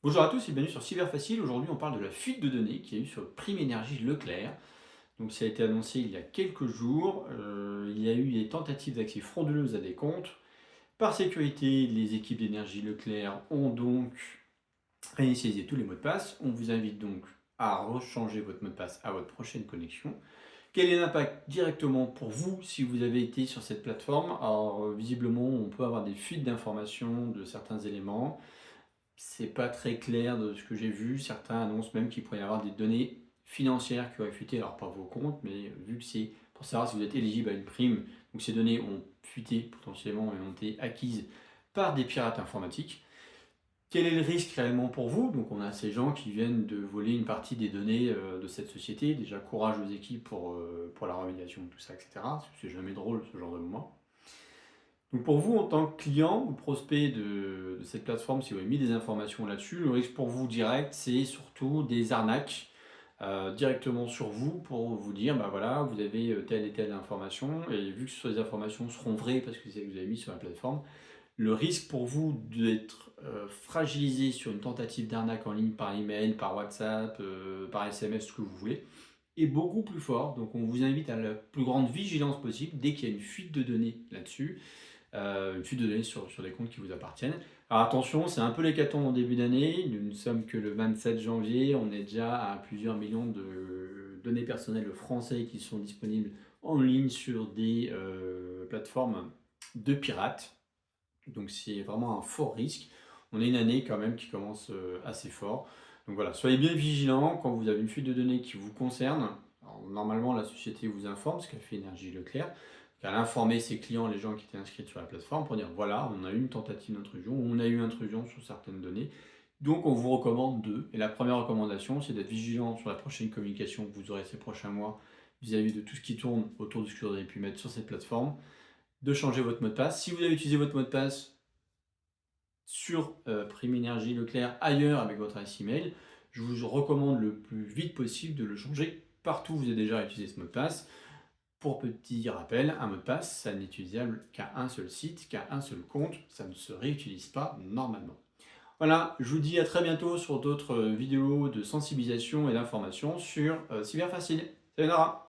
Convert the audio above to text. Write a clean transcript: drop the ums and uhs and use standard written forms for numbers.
Bonjour à tous et bienvenue sur Cyberfacile. Aujourd'hui, on parle de la fuite de données qu'il y a eu sur Prime Énergie Leclerc. Donc, ça a été annoncé il y a quelques jours. Il y a eu des tentatives d'accès frauduleuses à des comptes. Par sécurité, les équipes d'énergie Leclerc ont donc réinitialisé tous les mots de passe. On vous invite donc à rechanger votre mot de passe à votre prochaine connexion. Quel est l'impact directement pour vous si vous avez été sur cette plateforme? Alors, visiblement, on peut avoir des fuites d'informations de certains éléments. C'est pas très clair de ce que j'ai vu. Certains annoncent même qu'il pourrait y avoir des données financières qui auraient fuité, alors pas vos comptes, mais vu que c'est pour savoir si vous êtes éligible à une prime, donc ces données ont fuité potentiellement et ont été acquises par des pirates informatiques. Quel est le risque réellement pour vous? Donc on a ces gens qui viennent de voler une partie des données de cette société. Déjà courage aux équipes pour la remédiation, tout ça, etc. Parce que c'est jamais drôle ce genre de moment. Donc pour vous, en tant que client ou prospect de cette plateforme, si vous avez mis des informations là-dessus, le risque pour vous direct, c'est surtout des arnaques directement sur vous pour vous dire, bah voilà, vous avez telle et telle information, et vu que ce soit des informations seront vraies parce que c'est ce que vous avez mis sur la plateforme, le risque pour vous d'être fragilisé sur une tentative d'arnaque en ligne par email, par WhatsApp, par SMS, ce que vous voulez, est beaucoup plus fort. Donc on vous invite à la plus grande vigilance possible dès qu'il y a une fuite de données là-dessus, une fuite de données sur des comptes qui vous appartiennent. Alors attention, c'est un peu l'hécatombe en début d'année. Nous ne sommes que le 27 janvier. On est déjà à plusieurs millions de données personnelles français qui sont disponibles en ligne sur des plateformes de pirates. Donc c'est vraiment un fort risque. On a une année quand même qui commence assez fort. Donc voilà, soyez bien vigilants quand vous avez une fuite de données qui vous concerne. Alors, normalement, la société vous informe, ce qu'a fait Énergie Leclerc. Elle a informé ses clients, les gens qui étaient inscrits sur la plateforme, pour dire voilà, on a eu une tentative d'intrusion, on a eu intrusion sur certaines données. Donc on vous recommande deux. Et la première recommandation, c'est d'être vigilant sur la prochaine communication que vous aurez ces prochains mois vis-à-vis de tout ce qui tourne autour de ce que vous auriez pu mettre sur cette plateforme, de changer votre mot de passe. Si vous avez utilisé votre mot de passe sur Prime Énergie Leclerc ailleurs avec votre adresse email, je vous recommande le plus vite possible de le changer partout où vous avez déjà utilisé ce mot de passe. Pour petit rappel, un mot de passe, ça n'est utilisable qu'à un seul site, qu'à un seul compte, ça ne se réutilise pas normalement. Voilà, je vous dis à très bientôt sur d'autres vidéos de sensibilisation et d'information sur Cyberfacile. Sayonara.